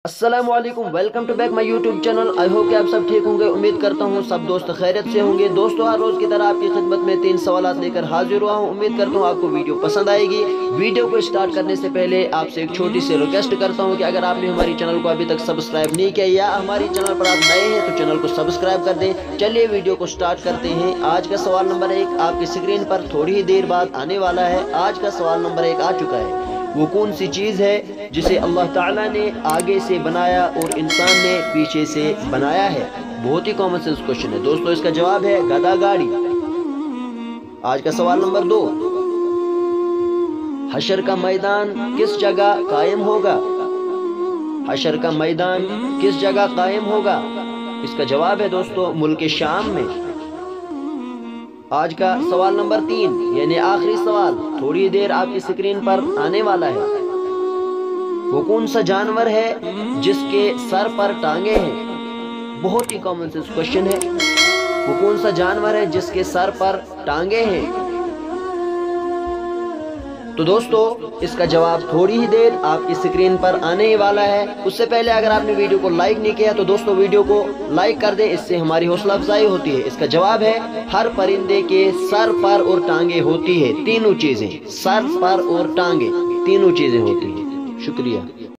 अस्सलामुअलैकुम, welcome to back my YouTube channel. I hope कि आप सब ठीक होंगे। उम्मीद करता हूँ सब दोस्त खैरियत से होंगे। दोस्तों, हर रोज की तरह आपकी खिदमत में 3 सवालात लेकर हाजिर हुआ हूँ। उम्मीद करता हूँ आपको वीडियो पसंद आएगी। वीडियो को स्टार्ट करने से पहले आपसे एक छोटी सी रिक्वेस्ट करता हूँ कि अगर आपने हमारी चैनल को अभी तक सब्सक्राइब नहीं किया या हमारी चैनल पर आप नए हैं तो चैनल को सब्सक्राइब कर दें। चलिए वीडियो को स्टार्ट करते हैं। आज का सवाल नंबर 1 आपकी स्क्रीन पर थोड़ी ही देर बाद आने वाला है। आज का सवाल नंबर 1 आ चुका है। वो कौन सी चीज़ है जिसे अल्लाह ताला ने आगे से बनाया और इंसान ने पीछे से बनाया है? बहुत ही कॉमन सेंस क्वेश्चन है दोस्तों। इसका जवाब है गधा गाड़ी। आज का सवाल नंबर 2, हशर का मैदान किस जगह कायम होगा? हशर का मैदान किस जगह कायम होगा? इसका जवाब है दोस्तों मुल्क शाम में। आज का सवाल नंबर 3 यानी आखिरी सवाल थोड़ी देर आपकी स्क्रीन पर आने वाला है। वो कौन सा जानवर है जिसके सर पर टांगे हैं? बहुत ही कॉमन सेंस क्वेश्चन है। वो कौन सा जानवर है जिसके सर पर टांगे हैं? तो दोस्तों, इसका जवाब थोड़ी ही देर आपकी स्क्रीन पर आने ही वाला है। उससे पहले अगर आपने वीडियो को लाइक नहीं किया तो दोस्तों वीडियो को लाइक कर दें, इससे हमारी हौसला अफजाई होती है। इसका जवाब है हर परिंदे के सर पर और टांगे होती है। तीनों चीजें, सर पर और टांगे, तीनों चीजें होती हैं। शुक्रिया।